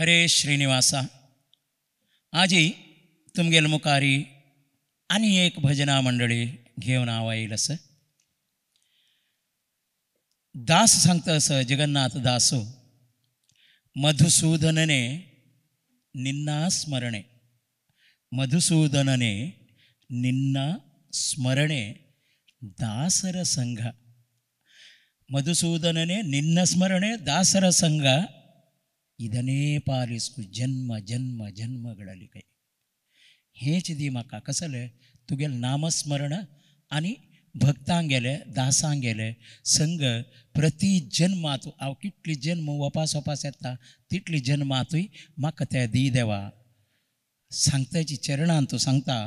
बरे श्रीनिवासा. आजी तुमगेल मुखारी आनी एक भजना मंडळी घेवन हांव आयिल्लो आसा. दास सांगता असं जगन्नाथ दासो, मधुसूदनने निन्ना स्मರಣೆ, ಮಧುಸೂದನನೇ ನಿನ್ನ ಸ್ಮರಣೆ ದಾಸರ ಸಂಘ. ಮಧುಸೂದನನೇ ನಿನ್ನ ಸ್ಮರಣೆ ದಾಸರ ಸಂಘ, ಇದನ್ನೇ ಪಾಲಿಸು जन्म जन्म जन्मಗಳಲ್ಲಿ ಕೈ. हेच दी म्हाका कसले तुगेले नामस्मरण आनी भक्तांगेले दासांगेले संघ प्रति जन्मात हांव कितली जन्म वपास येता तितली जन्मातूय म्हाका ते दी देवा. सांगताची चरणांत तूं सांगता,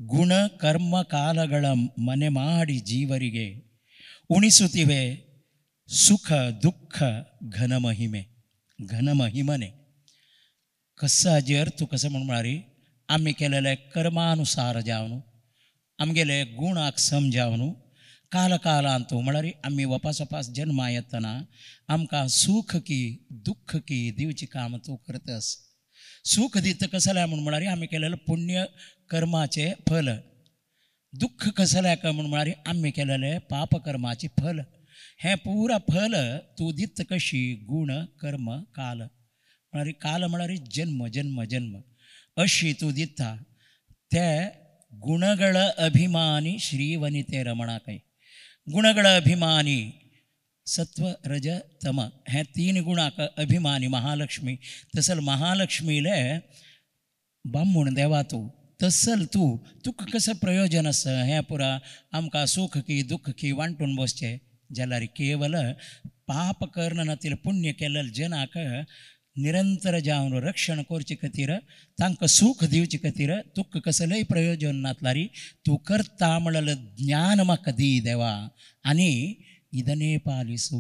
गुण कर्म ಕಾಲಗಳ ಮನೆ ಮಾಡಿ ಜೀವರಿಗೆ ಉಣಿಸುತ್ತಿವೆ ಸುಖ ದುಃಖ घन महिमे. घन महिमने कसं हाजी अर्थ कसं म्हणारी, आम्ही केलेले कर्मानुसार जावन आमगेले गुणाक समजावन काल कालांत म्हळ्यार आम्ही वपास जन्मा येतना आमकां सुख की दुःख की दिवची काम तूं करतस. सुख दिता कसले म्हळ्यार आमी केलेले पुण्य कर्माचे फल, दुःख कसले म्हळ्यार आमी केलेले पाप कर्माचे फल. हें पुरा फल तूं दिता कशी गुण कर्म काल म्हळ्यार काल म्हळ्यार जन्म जन्म जन्म अशी तूं दिता. ते गुणಗಳ अभिमानी श्रीवनिते रमणाकೈ. गुणಗಳ अभिमानी सत्व रज तम हे तीन गुणाक अभिमानी महालक्ष्मी. तसल महालक्ष्मीले बामूण देवा तूं तसल तुका कसं प्रयोजन आसा हें पुरा आमकां सुख की दुःख की वांटून बसचें जाल्यार केवल पाप कर्णातील पुण्य केलेले जनाक निरंतर जावन रक्षण करचे खातीर तांकां सूख दिवचे खातीर तुका कसलेंय प्रयोजन नातलारी तूं करता म्हणलें ज्ञान म्हाका दी देवा. आनी ಇದನ್ನೇ ಪಾಲಿಸು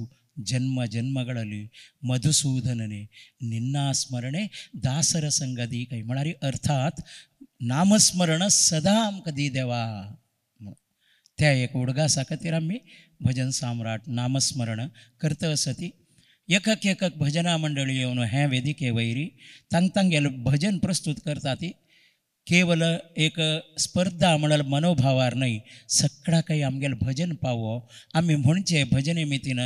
ಜನ್ಮ ಜನ್ಮಗಳಲ್ಲಿ ಮಧುಸೂದನನೇ ನಿನ್ನ ಸ್ಮರಣೆ ದಾಸರ ಸಂಗದಿ ಕೈ. म्हळ्यार अर्थात नामस्मरण सदा आमकां दी देवा. त्या एक उडगासा खातीर आमी भजन सम्राट नामस्मरण करता सती एकक एकक भजना मंडळी येवन हे वेदिके वयरी तांगेले भजन प्रस्तुत करता ती केवल एक स्पर्धा म्हळ्यार मनोभावार न्हय, सगळ्याकय आमगेलें भजन पावो. आमी म्हणचे भजने मितीन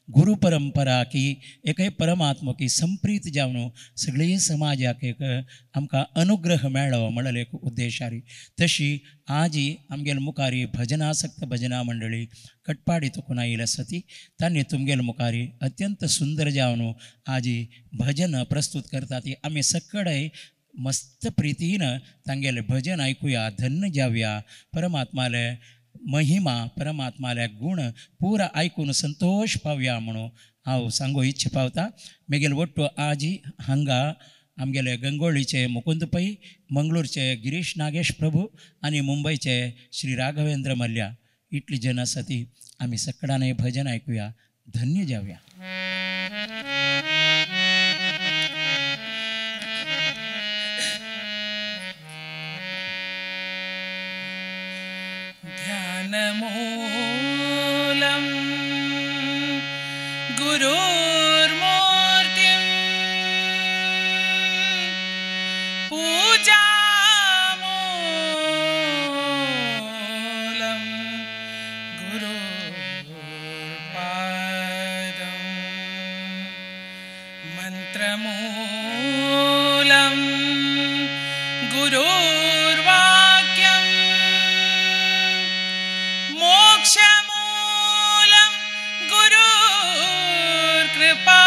गुरू परंपरा की एकय परमात्मा की संप्रीत जावन सगळे समाजाक एक आमकां अनुग्रह मेळ्ळो म्हळ्यार एक उद्देशारी. तशी आजी आमगेले मुखारी भजनासक्त भजना मंडळी कटपाडी तुकून आयिल्ली आसा ती तांणी तुमगेले मुखारी अत्यंत सुंदर जावन आजी भजन प्रस्तुत करता ती आमी सकळय मस्त प्रितीन तांगेले भजन ऐकूया, धन्य जावया. परमात्माले महिमा परमात्माले गुण पुरा ऐकून संतोष पावया म्हणून हांव सांगू इच्छा पावता. मेगेल वट्टू आजी हांगा आमगेले गंगोळीचे मुकुंद पै, मंगळूरचे गिरीश नागेश प्रभू आनी मुंबईचे श्री राघवेंद्र मल्ल्या इतली जन आसा ती आमी सगळ्यांनी भजन ऐकूया, धन्य जावया. ध्यानमूलं गुरुर्मूर्तिं पूजामूलं गुरुर्पादं मन्त्रमूलं गुरुर्वाक्यं मोक्षमूलं गुरुर्कृपा.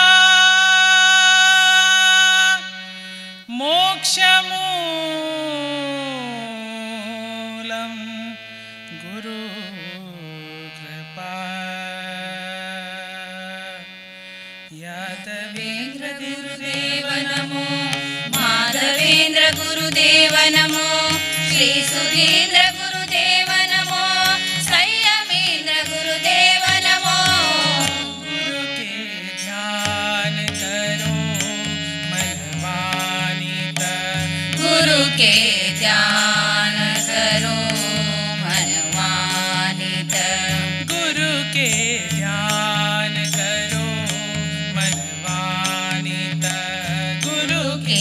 मोक्षमूलं गुरुर्कृपा. यादवेन्द्र गुरुदेव नमो, माधवेन्द्र गुरुदेव नमो, श्री सुधीन्द्र गुरुदेव नमो, संयमेन्द्र गुरुदेव नमो. गुरु के ध्यान करो मनवानित, गुरु के ध्यान करो मनवानित, गुरु के ध्यान करो मनवानित, गुरु के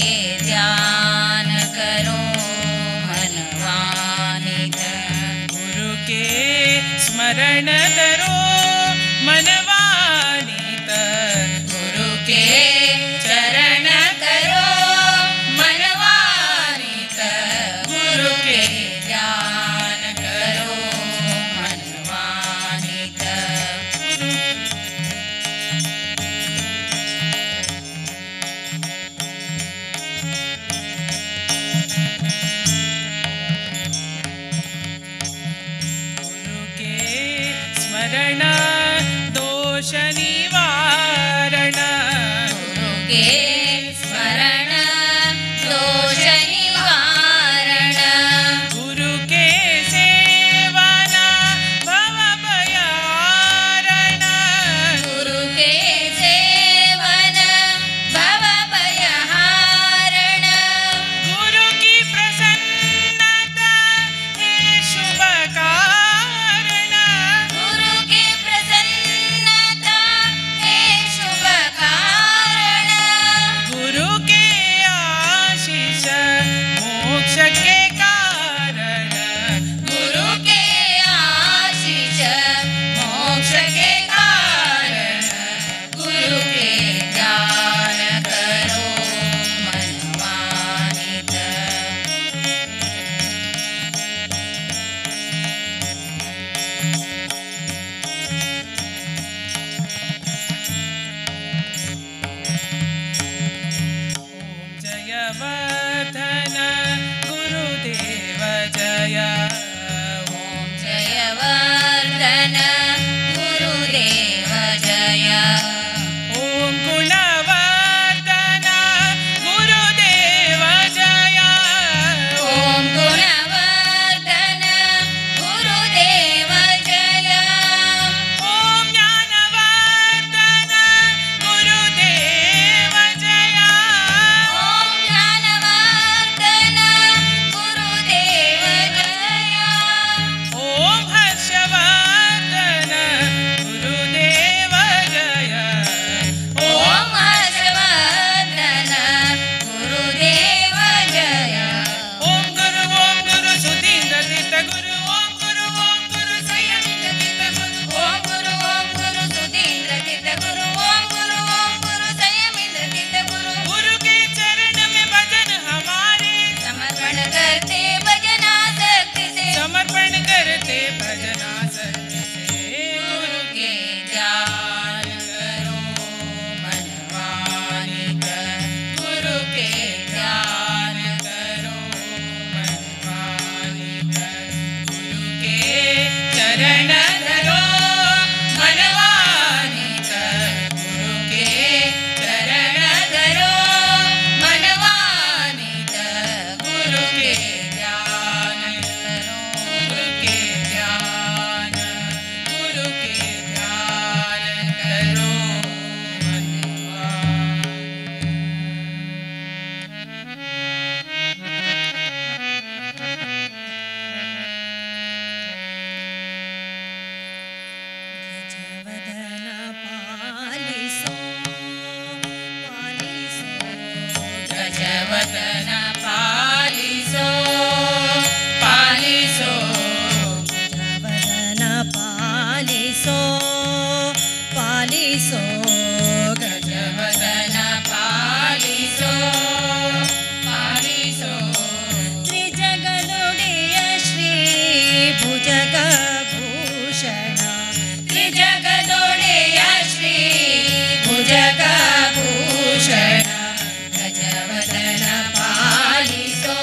ಪಾಲಿಸೋ ಗಜವದನ ಪಾಲಿಸೋ ಪಾಲಿಸೋ ತ್ರಿಜಗದೊಡೆಯ ಶ್ರೀ ಭುಜಗಭೂಷಣ ತ್ರಿಜಗದೊಡೆಯ ಶ್ರೀ ಭುಜಗಭೂಷಣ ಗಜವದನ ಪಾಲಿಸೋ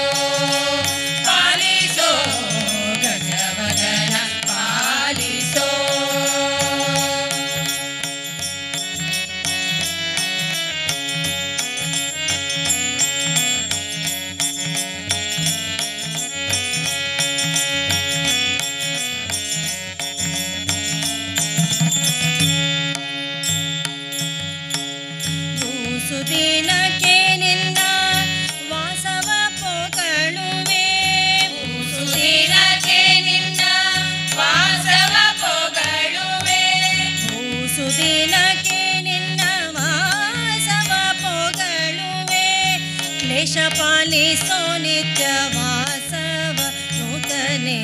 ಪಾಲಿಸೋ ಗಜವದನ ಪಾಲಿಸೋ ಭೂಸುದಿನಕ್ಕೆ ನಿನ್ನ ವಾಸವ ಪೊಗಳುವೆ ಭೂಸುದಿನಕ್ಕೆ ನಿನ್ನ ವಾಸವ ಪೊಗಳುವೆ ಭೂಸುದಿನಕ್ಕೆ ನಿನ್ನ ವಾಸವ ಪೊಗಳುವೆ ಕ್ಲೇಶ ಪಾಲಿಸೋ ನಿತ್ಯ ವಾಸವ ನೂತನೆ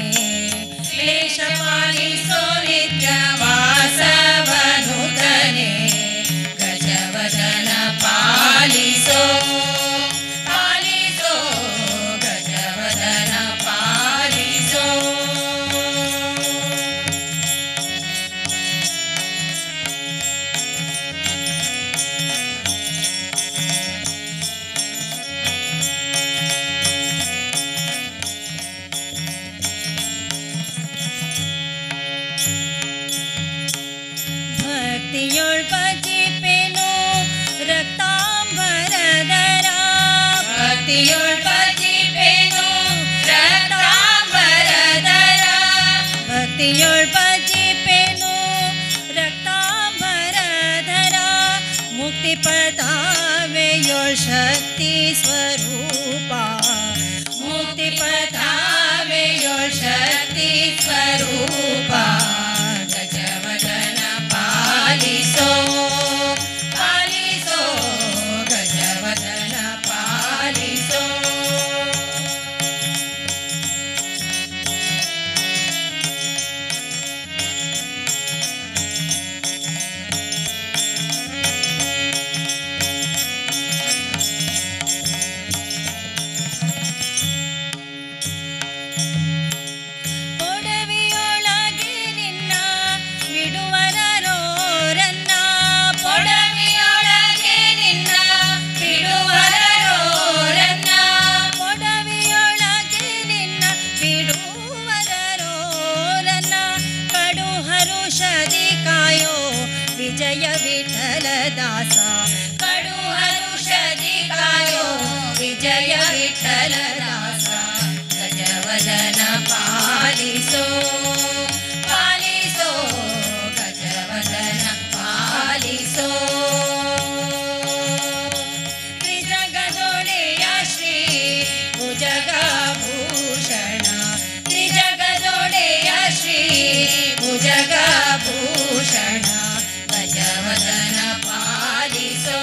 ಕ್ಲೇಶ ಪಾಲಿಸೋ ನಿತ್ಯ ವಾಸವ ನೂತನೆ ಗಜವದನ ಪಾಲಿಸೋ ಪಾಲಿಸೋ ಗಜವದನ ಪಾಲಿಸೋ ಭಕ್ತಿಯೊಳ್ ಭಜಿಪೆನು ರಕ್ತಾಂಬರದರ ಭಕ್ತಿಯೊಳ್ ಭಜಿಪೆನು ರಕ್ತಾಂಬರದರ ಭಕ್ತಿಯೊಳ್ ಭಜಿಪೆನು ರಕ್ತಾಂಬರದರ ಮುಕ್ತಿ ಪದಾವೆಯೊಳ್ ಶಕ್ತಿ ಸ್ವರೂಪ ಮುಕ್ತಿ ಪದಾವೆಯೊಳ್ ಶಕ್ತಿ ಸ್ವರೂಪ ಗಜವದನ ಪಾಲಿಸೋ ಪಾಲಿಸೋ ಗಜವದನ ಪಾಲಿಸೋ ಪೊಡವಿಯೊಳಗೆ ನಿನ್ನ ಬಿಡುವರರೋರನ್ನ ಪೊಡವಿಯೊಳಗೆ ನಿನ್ನ ಬಿಡುವರರೋರನ್ನ ಪೊಡವಿಯೊಳಗೆ ನಿನ್ನ ಬಿಡುವರರೋರನ್ನ ಕಡು ಹರುಷದಿ ಕಾಯೋ ವಿಜಯ ವಿಠಲ ದಾಸ ಕಡು ಹರುಷದಿ ಕಾಯೋ ವಿಜಯ ವಿಠಲ ದಾಸ ಗಜವದನ ಪಾಲಿಸೋ ಪಾಲಿಸೋ ಗಜವದನ ಪಾಲಿಸೋ ತ್ರಿಜಗದೊಡೆಯ ಶ್ರೀ ಭುಜಗಭೂಷಣ ತ್ರಿಜಗದೊಡೆಯ ಶ್ರೀ ಭುಜಗಭೂಷಣ ಗಜವದನ ಪಾಲಿಸೋ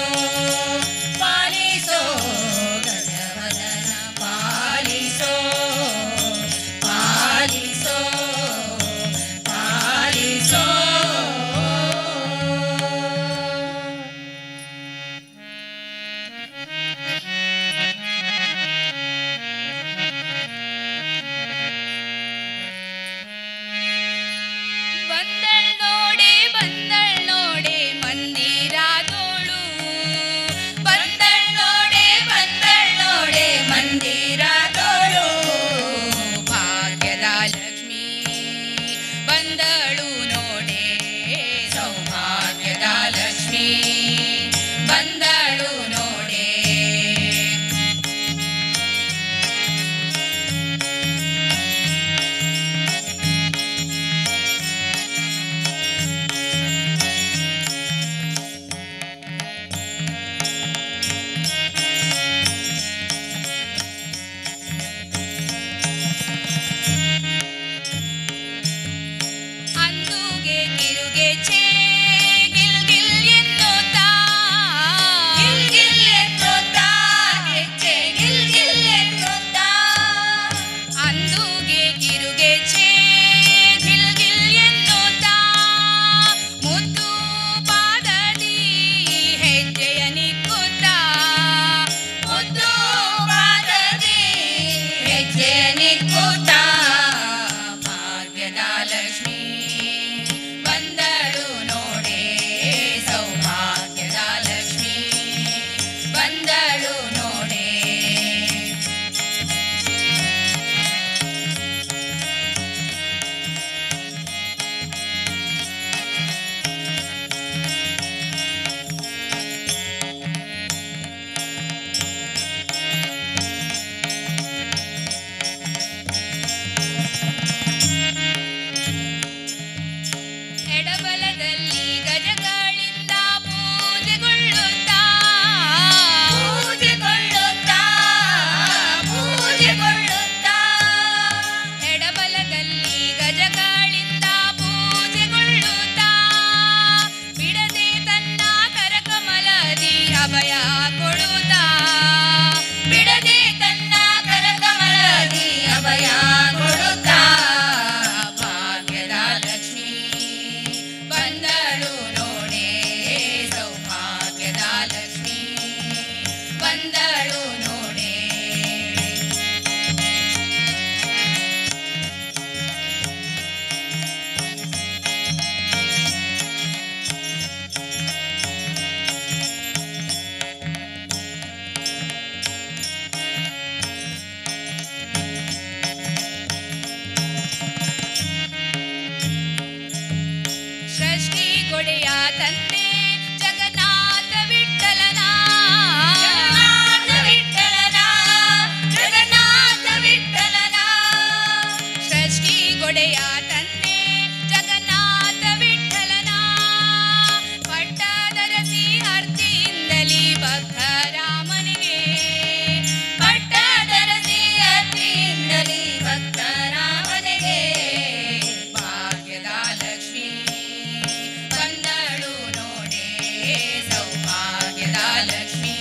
ಲಕ್ಷ್ಮೀ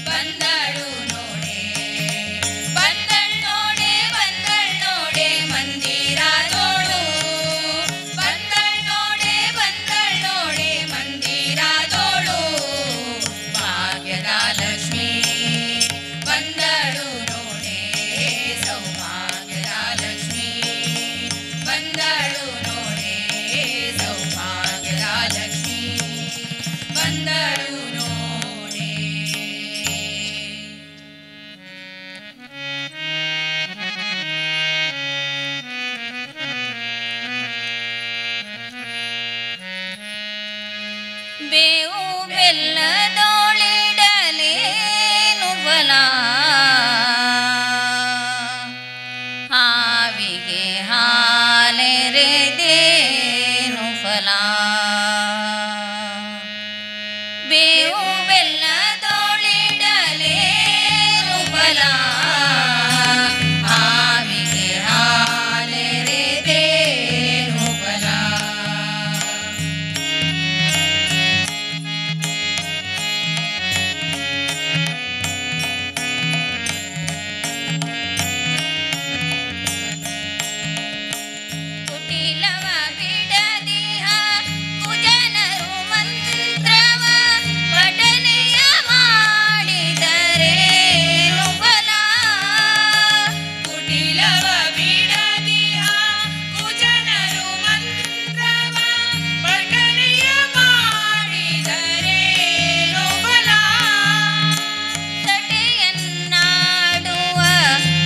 ಬಂದಳು ನೋಡೆ ಬಂದಳ್ ನೋಡೆ ಬಂದಳ್ ನೋಡೆ ಮಂದಿರದೋಳು ಬಂದಳ್ ನೋಡೆ ಮಂದಿರದೋಳು ಭಾಗ್ಯದ ಲಕ್ಷ್ಮೀ ಬಂದಳು ನೋಡೆ ಸೌಭಾಗ್ಯದ ಲಕ್ಷ್ಮೀ ಬಂದಳು ನೋಡೆ ಸೌಭಾಗ್ಯದ ಲಕ್ಷ್ಮೀ ಬಂದಳು ನೋಡೆ. ಬೇವು ಬೆಲ್ಲದೋಳಿಡಲೇನು ಬಲ ಹಾವಿಗೆ ಹಾಲೆರೆದೇನು ಫಲ ಬೇವು ಬೆಲ್ಲದೋಳಿಡಲೇನು ಫಲ ಹಾವಿಗೆ ಹಾಲೆರೆದೇನು ಫಲ ಕುಟಿಲವ ಬಿಡದಿಹ ಕುಜನರು ಮಂತ್ರವ ಪಠನೆಯ ಮಾಡಿದರೇನು ಫಲ ಕುಟಿಲವ ಬಿಡದಿಹ ಕುಜನರು ಮಂತ್ರವ ಪಠನೆಯ ಮಾಡಿದರೇನು ಫಲ ಸಟೆಯನ್ನಾಡುವ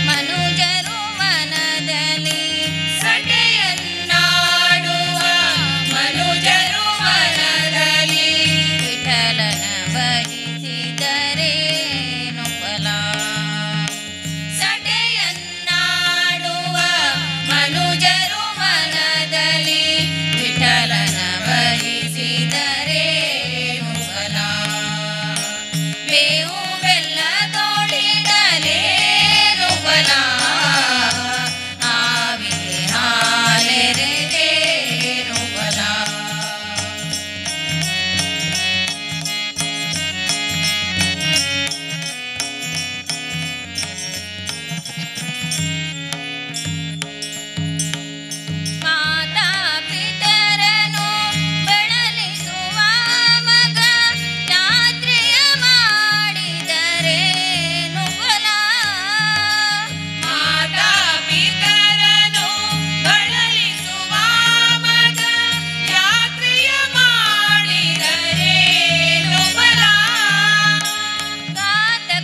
ಮನುಜರು ಮನದಲ್ಲಿ ಸಟೆಯನ್ನಾಡುವ ಮನುಜರು ಮನದಲ್ಲಿ ವಿಠಲನ ಭಜಿಸಿದರೇನು ಫಲ ಸಟೆಯನ್ನಾಡುವ ಮನುಜರು ಮನದಲ್ಲಿ ವಿಠಲನ ಭಜಿಸಿದರೇನು ಫಲ ಬೇವು ಬೆಲ್ಲದೋಳಿಡಲೇನು ಫಲ ಹಾವಿಗೆ ಹಾಲೆರೆದೇನು ಫಲ ಮಾತಾ ಪಿತರನು ಬಳಲಿಸುವ ಮಗ ಯಾತ್ರೆಯ ಮಾಡಿದರೇನು ಫಲ ಮಾತಾ ಪಿತರನು ಬಳಲಿಸುವ ಮಗ ಯಾತ್ರೆಯ ಮಾಡಿದರೇನು ಫಲ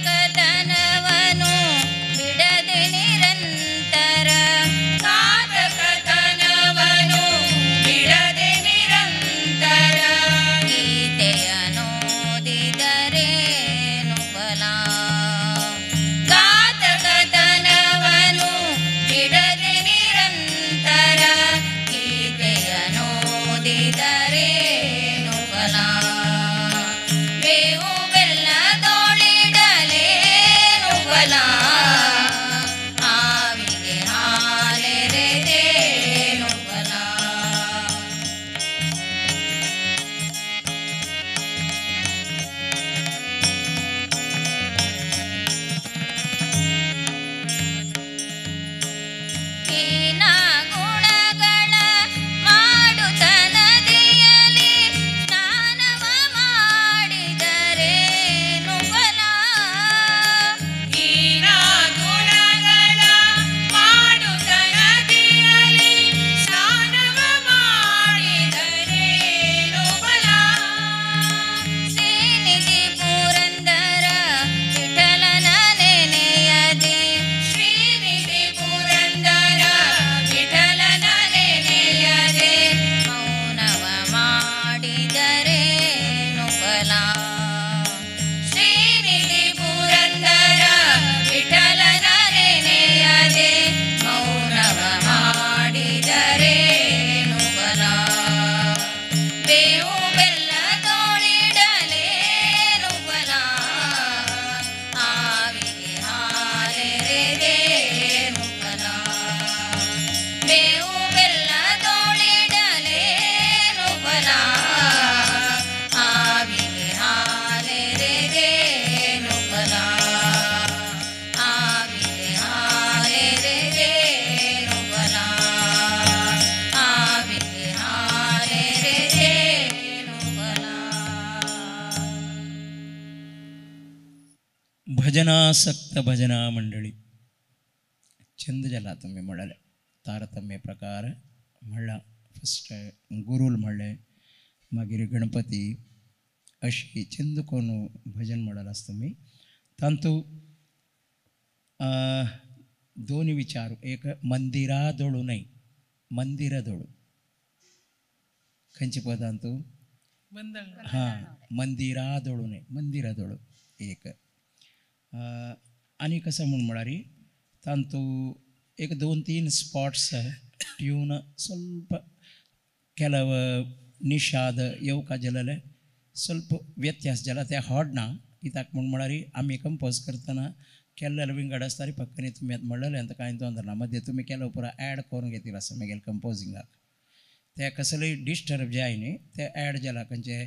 ಘಾತಕತನವನು ಬಿಡದೆ ನಿರಂತರ ಘಾತಕತನವನು ಬಿಡದೆ ನಿರಂತರ ಗೀತೆಯನೋದಿದರೇನು ಫಲ ಘಾತಕತನವನು ಬಿಡದೆ ನಿರಂತರ ಗೀತೆಯನೋದಿದರೇನು ಫಲ ಬೇವು ಬೆಲ್ಲದೋಳಿಡಲೇನು ಫಲ ಹಾವಿಗೆ ಹಾಲೆರೆದೇನು ಫಲ ಹೀನ ಗುಣಗಳ ಮಾಡುತ್ತ ನದಿಯಲ್ಲಿ ಸ್ನಾನವ ಮಾಡಿದರೇನು ಫಲ ಹೀನ ಗುಣಗಳ ಮಾಡುತ್ತ ನದಿಯಲ್ಲಿ ಸ್ನಾನವ ಮಾಡಿದರೇನು ಫಲ ಶ್ರೀನಿಧಿ ಪುರಂದರ ವಿಠಲನ ನೆನೆಯದೆ ಶ್ರೀನಿಧಿ ಪುರಂದರ ವಿಠಲನ ನೆನೆಯದೆ ಮೌನವ ಮಾಡಿದರೇನು ಫಲ ಶ್ರೀನಿಧಿ ಪುರಂದರ ವಿಠಲನ ನೆನೆಯದೆ ಮೌನವ ಮಾಡಿದರೇನು ಫಲ ಬೇವು ಬೆಲ್ಲದೋಳಿಡಲೇನು ಫಲ ಹಾವಿಗೆ ಹಾಲೆರೆದೇನು ಫಲ ಬೇವು ಬೆಲ್ಲದೋಳಿಡಲೇನು ಫಲ ಹಾವಿಗೆ भजनासक्त भजना मंडळी छंद ज्याला तुम्ही म्हणाले तारतम्य प्रकार म्हणला फस्ट गुरुल म्हणले मागीर गणपती अशी छंद कोण भजन म्हणाल तुम्ही तांतू दोन विचार एक मंदिरादोळू नाही मंदिरादोळू खंयचे पदांतू हां मंदिरादोळू नाही मंदिरादोळू एक आनी कसं म्हणारी तांतू एक 2-3 स्पॉट्स ट्यून ಸ್ವಲ್ಪ ಕೆಲವು ನಿಷಾದ येवका जाल्यार ಸ್ವಲ್ಪ ವ್ಯತ್ಯಾಸ जाला ते हाडना कित्याक म्हणारी आमी कंपोज करतना केल्लेले विंगड आसता पक्कन तुमी आतां म्हणलेलें आतां कांय तोंदर ना मध्य तुमी केलो पुरो ॲड करून घेतली आसा मागीर कंपोजिंगाक ते कसलेय डिस्टर्ब जाय न्ही ते ॲड जाला खंयचे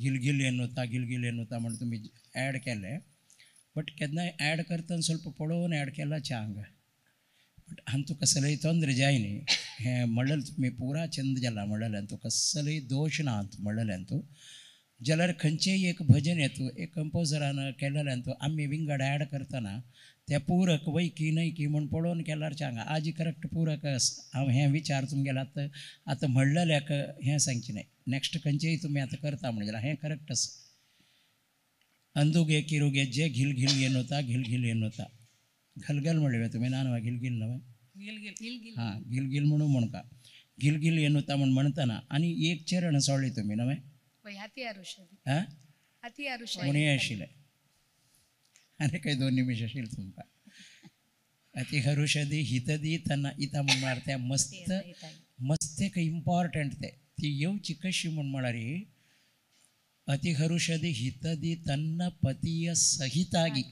गिलगिल येनुता म्हणून तुमी ॲड केले बट केन्नाय ॲड करतना ಸ್ವಲ್ಪ पळोवन ॲड केला चांग बट हांतू कसलेय तोंदर जाय न्ही हें म्हणलेलें तुमी पुरा छंद जाला म्हणलेलें तूं कसलेय दोश ना म्हणलेलें तूं जाल्यार खंयचेय एक भजन येतू एक कंपोजरान केलेलें तूं आमी विंगड ॲड करतना ते पूरक वैकी नैकी म्हूण पळोवन केल्यार सांगा आजी करेक्ट पूरक हांव हें विचार तुमगेलो आतां म्हणलेल्याक हें सांगचें न्ही नॅक्स्ट खंयचेय तुमी आतां करता म्हणजे जाल्यार हें करेक्ट आसा अंदुगे किरुगे जे घिलघिल येनुता घलगल म्हणले तुमी नानवा गिलगिल नव्हे हां गिलगिल म्हणून म्हणका गिलगिल येनुता म्हूण म्हणतना आनी एक चरण सोडली तुमी नव्हे हां म्हूण हें आशिल्लें आनी खंय 2 निमिश आशिल्ले तुमकां अति हरुषदी हितदी तन्ना इता म्हणल्यार तें मस्त एक इम्पॉर्टंट ते ती येवची कशी म्हूण म्हळ्यार अति हरुषदी हितदी तन्न पतीय सहितागी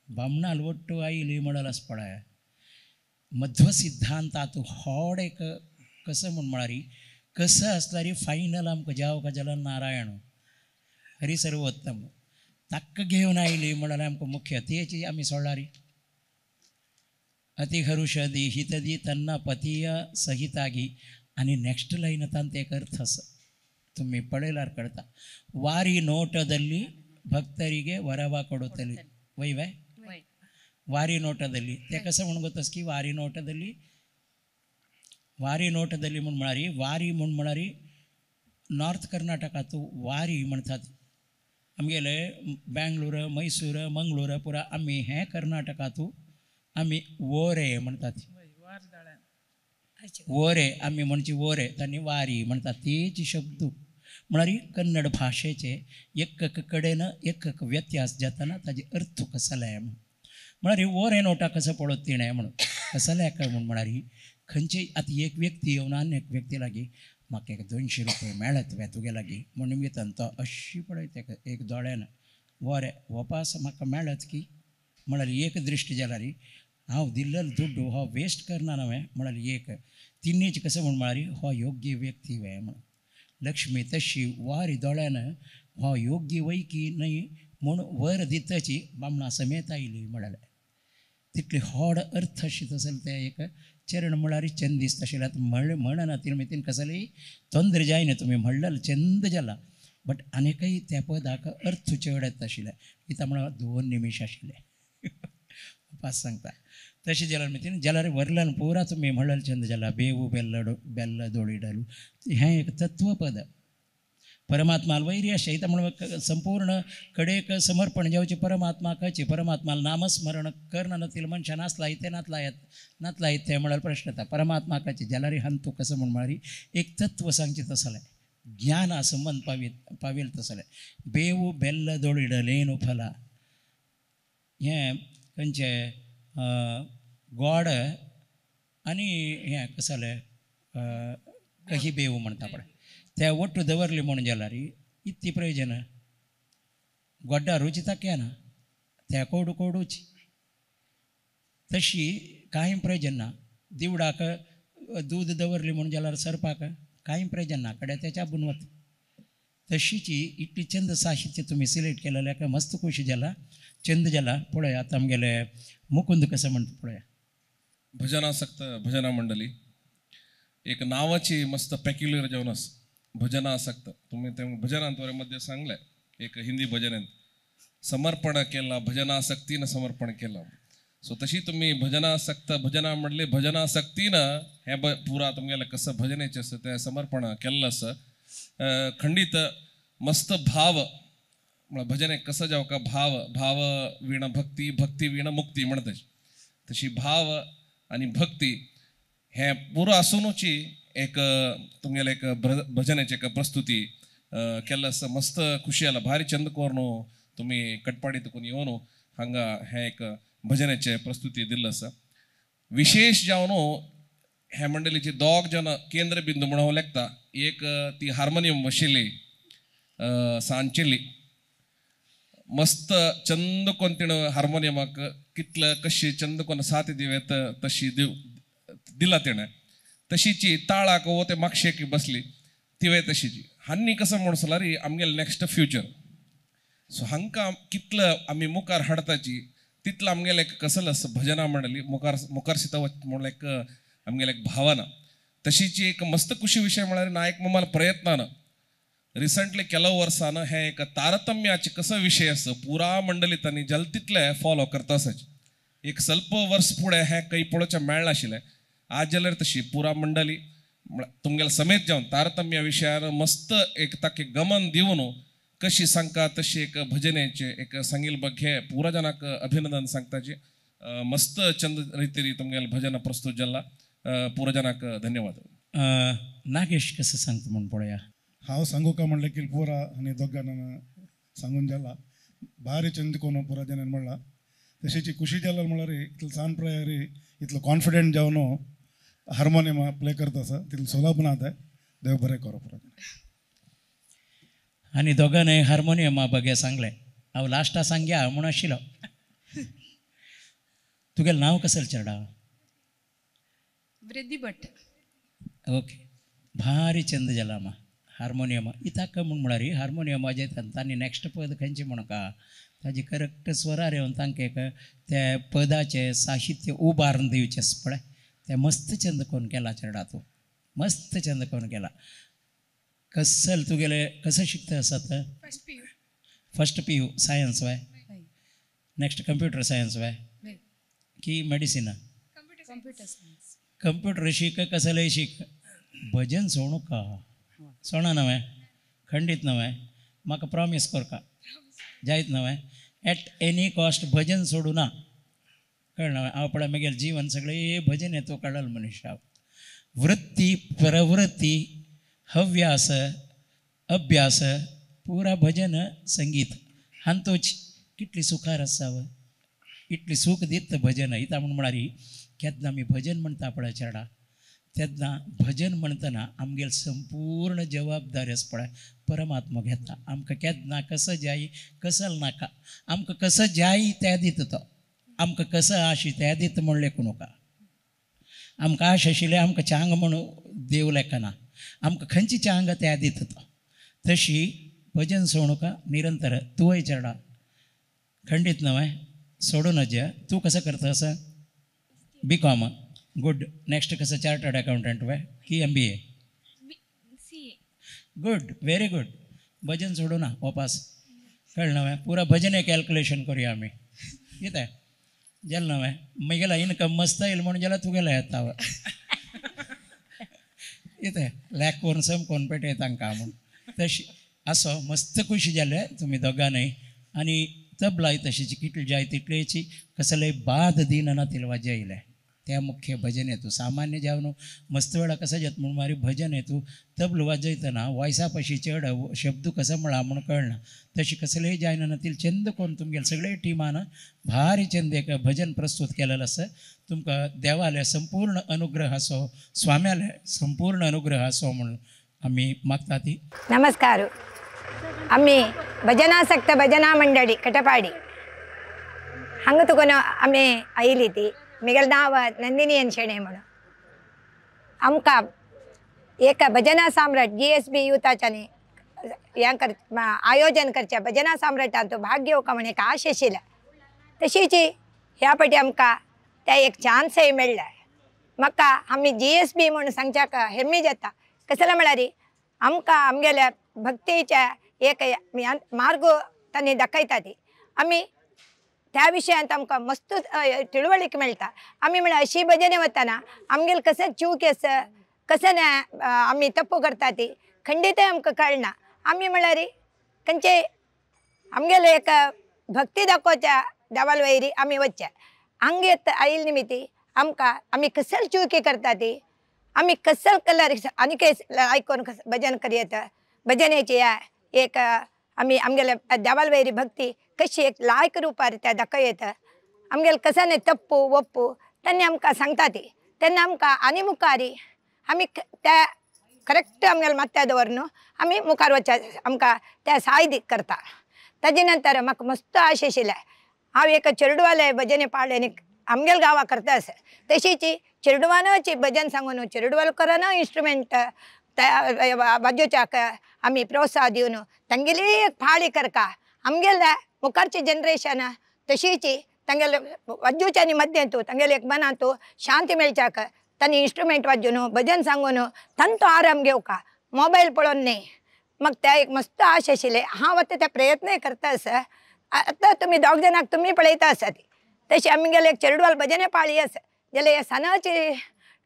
बामणाल ಒಟ್ಟು आयली म्हणल आस पळय मध्व सिद्धांतातू होड एक कसं म्हूण म्हळ्यार कसं आसल्यार फायनल आमकां जावं जाल्यार नारायण हरिसर्वोत्तम ताक्क घेवन आयली म्हळ्यार आमकां मुख्य तेची आमी सोडलां अति हरुषदी हितदी तन्न पतीय सहितागी आनी नेक्स्ट लायनांत एक अर्थ आसा तुम्ही पळयल्यार कळटा वारी ನೋಟದಲ್ಲಿ ಭಕ್ತರಿಗೆ ವರವ ಕೊಡುತ್ತಲಿ ವೈವೇ ವಾರಿ ನೋಟದಲ್ಲಿ ते कसं म्हणून गोतस की वारी नोटದಲ್ಲಿ म्हूण म्हळ्यार वारी म्हूण म्हळ्यार नॉर्थ कर्नाटकातू वारी म्हणटात आमगेले बेंगलोर मैसूर मंगळूर पुरा आमी हें कर्नाटकातू आमी वोरे म्हणटात वोरे आमी म्हणची वोरे तांणी वारी म्हणटात तेची शब्द म्हळ्यार कन्नड भाशेचे एक कडेन एक व्यत्यास जाताना ताजे अर्थ कसले म्हळ्यार वोरे नोटा कसं पळोवप तिणें म्हणून कसल्याक म्हूण म्हळ्यार खंयचेय आतां एक व्यक्ती येवन आनी एक व्यक्ती लागीं म्हाका एक 200 रुपया मेळत वे तुगे लागीं म्हणून घेता तो अशी पळय तेका एक दोळ्यान वोरे वपास म्हाका मेळत की म्हळ्यार एक दृश्टी जाल्यार हांव दिल्लेलो दुड्डू हो वेस्ट करना नवे म्हळ्यार एक तिनीच कसं म्हूण म्हळ्यार हो योग्य व्यक्ती वे म्हणून लक्ष्मी तशी वारी दोळ्यान हो योग्य वैकी न्हय म्हूण वर दितची बामणा समेत आयली म्हळ्यार तितली व्हड अर्थ अशी तसले ते एक चरण म्हळ्यार चंद दिसता आशिल्ले आतां म्हणना तिणें कसली तोंदर जायना तुमी म्हणलेलो चंद जाला बट आनीकय त्या पदाक अर्थ चड येता आशिल्ले कित्याक म्हळ्यार 2 निमिश आशिल्ले पास सांगता तशें जाल्यार वरल्यान पुरा तुमी म्हणलेलो चंद जाला बेವು ಬೆಲ್ಲ दोळिडलू हें एक तत्वपद परमात्मा वैरी अशें म्हणून संपूर्ण कडेक समर्पण जेवचे परमात्मा खंयचे परमात्मा नामस्मरण करना नतील मनशान नाचला इथे नातला इथे म्हळ्यार प्रश्न येता परमात्मा खंयचे जाल्यार हांतू कसं म्हूण म्हळ्यार एक तत्व सांगचे तसलें ज्ञान संबंध पाविल तसलें बेವು ಬೆಲ್ಲ दोळिडलेनु फल हें खंयचे गोड आनी हें कसलें कही बेವು म्हणटा पळय ते ಒಟ್ಟು दवरली म्हणून जाल्यार इतली प्रयोजन गोड्डा रुचिता केना त्या कोडूची तशी कांय प्रयोजन ना दिवडाक दूद दवरली म्हणून जाल्यार सरपाक कांय प्रयोजन ना कडेन तेच्या बुनवत तशीची इतली चंद साहित्य तुमी सिलेक्ट केलेल्याक मस्त खुशी जाला चंद जाला पळय आतां आमगेले मुकुंद कसं म्हणटा पळय भजनासक्त भजना मंडळी एक नावाची मस्त पॅक्युलर जेवण आसा भजनासक्त तुम्ही ते भजनांतवरे मध्ये सांगले एक हिंदी भजन समर्पण केला, भजनासक्तीनं समर्पण केलं. सो तशी तुम्ही भजनासक्त भजना म्हणले भजनासक्तीनं हे पुरा तुमगेला कसं भजनेचे असं ते समर्पण केलं असं खंडित मस्त भाव म्हणा भजने कसं जाव का भाव भाव विण भक्ती भक्ती विण मुक्ती म्हणतात तशी भाव आणि भक्ती हे पुरं असूनची एक तुमगेला एक भजनेची एक प्रस्तुती केलं असं मस्त खुशी आला भारी चंद कोरनो तुम्ही कटपाडीत कोणी येऊन हांगा हे एक भजनेचे प्रस्तुती दिल्लं असं विशेष जावन ह्या मंडळीचे दोग जन केंद्रबिंदू म्हणून लेखता एक ती हार्मोनियम वशिली सांचेली मस्त चंद कोण तिणं हार्मोनियमाक कितलं कशी चंद कोण साथ दिवेत तशी दिला तिणं तशीची ताळाक वो ते मागशेक बसली तिवे तशीची हांनी कसं म्हणसला रे आमगेल नेक्स्ट फ्युचर सो हांकां कितलं आम्ही मुखार हाडताची तितलं आमगेले एक कसलं असं भजना म्हणली मुखार सिता म्हणून एक आमगेले एक भावना तशीची एक मस्त खुशी विषय म्हळ्यार नायक मम्माल प्रयत्नानं रिसंटली ಕೆಲವು वर्सानं हे एक तारतम्याचे कसं विषय असं पुरा मंडळीतांनी जल तितले फॉलो करता असायचे एक ಸ್ವಲ್ಪ वर्स पुढे हे काही पळोवचें मेळना आशिल्लें आज जाल्यार तशी पुरा मंडळी तुमगेले समेत जावन तारतम्य विशयान मस्त एक ताके गमन दिवन कशी सांगता तशी एक भजनेचे एक सांगिल ಬಗ್ಗೆ पुरा जनाक अभिनंदन सांगताचे मस्त चंद रीतीरी तुमगेले भजन प्रस्तुत जाला पुरा जनाक धन्यवाद. नागेश कसं सांगता म्हणून पळया हांव सांगू का म्हणलें की पुरा आनी दोगांना सांगून जाला भारी चंद कोण पुरा जनान म्हणला तशीची खुशी जाला म्हळ्यार इतलो सान प्रयारी इतलो कॉन्फिडेंट जावन हार्मोनियमा प्ले करता आसा तितलो सुलभ ना ते देव बरें करो पुरा. आणि दोगांनी हार्मोनियमा ಬಗ್ಗೆ सांगले हांव लास्टा सांगया म्हणून आशिल्लो तुगेलें नांव कसं चेडा वृद्धी भट ओके भारी चंद जाला मा हार्मोनियमा इताक म्हण री हार्मोनियमा जे तांणी नेक्स्ट पद खंयचें म्हणून का ताजी करेक्ट स्वरार येवन तांकां एक त्या पदाचे साहित्य उबारून दिवचें पळय ते मस्त चंद कोण केला चेडा तूं मस्त चंद कोण केला. कसल तुगेले कसं शिकता आसात फर्स्ट PU सायन्स वाय नेक्स्ट कंप्युटर सायन्स वाय की मेडिसिना कंप्युटर शिक कसलंय शिक भजन सोडू का सोडा नव्हे खंडीत नव्हे म्हाका प्रॉमिस कर का जायत नव्हे एट एनी कॉस्ट भजन सोडू ना कळना हांव पळय म्हगेलें जीवन सगळें भजन येतो कळल मनुष्य वृत्ती प्रवृत्ती हव्यास अभ्यास पुरा भजन संगीत हांतूच कितली सुखार आसाव इतली सूख दित भजन इता म्हणारी केन्ना आमी भजन म्हणटा पळय चेडा तेन्ना भजन म्हणटना आमगेल संपूर्ण जबाबदारी आसा पळय परमात्मा घेता आमकां केन्ना कसं जाय कसं नाका आमकां कसं जाय तें दित तो आमकां कसं आशी तें दित म्हणलें नका आमकां आश आशिल्लें आमकां चांग म्हणून देव लेखना आमकां खंयची चांग त्या दित तो तशी भजन सोडूका निरंतर तुवय चेडा खंडीत नव्हे सोडून नजे तूं कसं करता असं BCom गुड नेक्स्ट कसं चार्टर्ड अकाउंटंट वे की MBA गुड व्हेरी गुड भजन सोडू ना वापस कळ्ळें नव्हे पुरा भजन कॅल्क्युलेशन करूया आमी कितें जालें नव्हे म्हगेला इनकम मस्त येईल म्हणून जाल्यार तुगेला येता कितें लॅक करून समकोन पेटय तांकां म्हूण तशी असो मस्त खुशी जाले तुमी दोगांनय आनी तबलाय तशीची कितली जाय तितलेची कसलेय बाद दिन ना तिला वाजयले त्या मुख्य भजन येतो सामान्य जावन मस्त वेळा कसं जात म्हणून मारी भजन येतो तबल वाजयतना वॉयसा पशी चढ शब्द कसं म्हणा म्हणून कळना तशी कसलेय जायना ना तिला चंद कोण तुमगेले सगळे टिमान भारी चंद एक भजन प्रस्तुत केलेलं असं तुमकां देवाले संपूर्ण अनुग्रह असो स्वाम्याले संपूर्ण अनुग्रह असो म्हणून आम्ही मागता ती. नमस्कार आम्ही भजनासक्त भजना मंडळी कटपाडी हांगा तुका आमी आयिल्ली ती म्हगेलें नांव नंदिनी शेणे म्हणून आमकां एक भजना सम्राट GSB युथाच्यानी हें आयोजन करच्या भजना सम्राटांचो भाग घेवका म्हण एक आश आशिल्ल्या तशीच ह्या फाटी आमकां त्या एक चान्सय मेळ्ळा म्हाका आमी GSB म्हणून सांगच्याक हेम्मी जाता कसलें म्हळ्यार आमकां आमगेल्या भक्तीच्या एक मार्ग तांणी दाखयता ती आमी त्या विशयांत आमकां मस्त तिळवळीक मेळटा. आमी म्हळ्यार अशी भजनी वताना आमगेल कसं चूक आसा कसं आमी तप्प करता ती खंडितय आमकां कळना. आमी म्हळ्यार खंयचे आमगेले एक भक्ती दाखोवच्या देवाल वयरी आमी वचचे. हांगा येत आयिल्ले निमित्ती आमकां आमी कसल चुकी करता ती आमी कसल कलर आनी आयकून भजन करियेत. भजनेची एक आमी आमगेले देवाल वयरी भक्ती कशी एक लायक रुपार त्या दाखयत. आमगेले कसन तप्पू वप्पू तेन्ना आमकां सांगता ती तेन्ना आमकां आनी मुखारी आमी त्या करेक्ट आमगेले माथ्या दवरून आमी मुखार वचचे आमकां त्या साय करता. ताजे नंतर म्हाका मस्त आश आशिल्लें हांव एक चेडवाले भजनी पाळ्ळे आनी आमगेले गांवां करता आसा तशीच चेडवानची भजन सांगून चेडवाल करना इंस्ट्रुमेंट वाजोवच्याक आमी प्रोत्साह दिवन तांगेली एक फाळी करका आमगेले मुखारची जनरेशन तशीच तांगेले वाजोवच्यानी मध्य तूं तांगेले एक मनां तूं शांती मेळच्याक तांणी इंस्ट्रुमेंट वाजोवन भजन सांगून तांचो आराम घेवका मोबायल पळोवन न्ही. म्हाका त्या एक मस्त आश आशिल्ले हांव आतां ते प्रयत्न करता आसा. आतां तुमी दोग जाणांक तुमी पळयता आसा ती तशी आमगेले एक चेडवाल भजनी पाळी आसा जाल्यार हे सणाची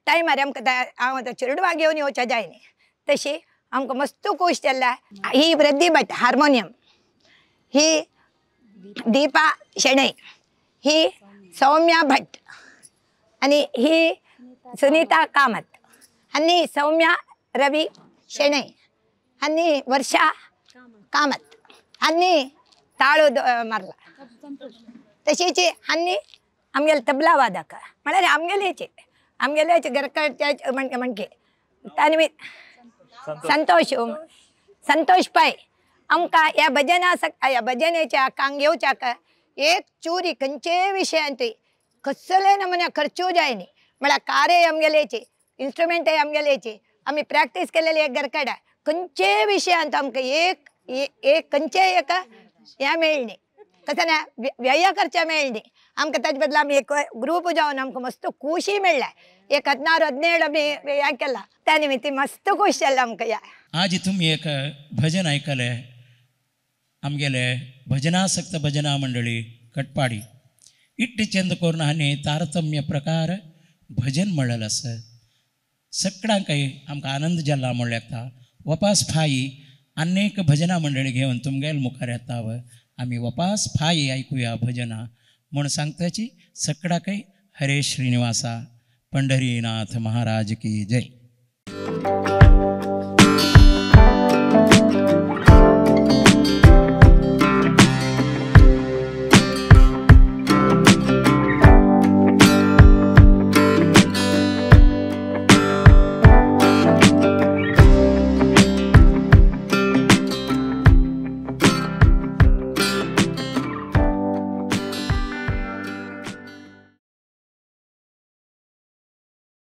टायमार आमकां हांव आतां चेडवा घेवन येवचें जाय न्ही. तशी आमकां मस्त खूश जाल्ला. ही वृद्धी भट हार्मोनियम, ही दीपा शेणै, ही सौम्या भट आनी ही सुनीता कामत आनी सौम्या रवी शेणै आनी वर्षा कामत आनी ताळो मारला. तशीच आनी आमगेले तबला वादक म्हळ्यार आमगेलेचे घरकडचे म्हणके तानी संतोष पै आमकां ह्या भजनेच्या कांग घेवच्याक एक चुरी खंयचे विशयांत कसले नमुन्या खर्चूं जाय न्ही. म्हळ्यार कारय आमगेलेची इंस्ट्रुमेंटय आमगेलेची आमी प्रॅक्टीस केलेली एक घरकड खंयचे विशयांत आमकां एक खंयचे एक हें मेळ्ळी कसं व्यय करचें मेळ्ळी. आमकां ताजे बदला आमी एक ग्रूप जावन आमकां मस्त खुशी मेळ्ळा. एक 16-17 आमी हें केला त्या निमित्ती मस्त खूश जाल्लें आमकां ह्या. आज तुम्ही एक भजन ऐकले आमगेले भजनासक्त भजना मंडळी कटपाडी इट्ट चंद करून हांणी तारतम्य प्रकार भजन म्हणलेलें आसा. सगळ्यांकय आमकां आनंद जाल्ला म्हणल्याक वपास फाई अनेक भजना मंडळी घेवन तुमगेल मुखार येता. आमी वपास फाई ऐकुया भजना म्हूण सांगताची सगळ्याकय हरे श्रीनिवासा पंढरीनाथ महाराज की जय.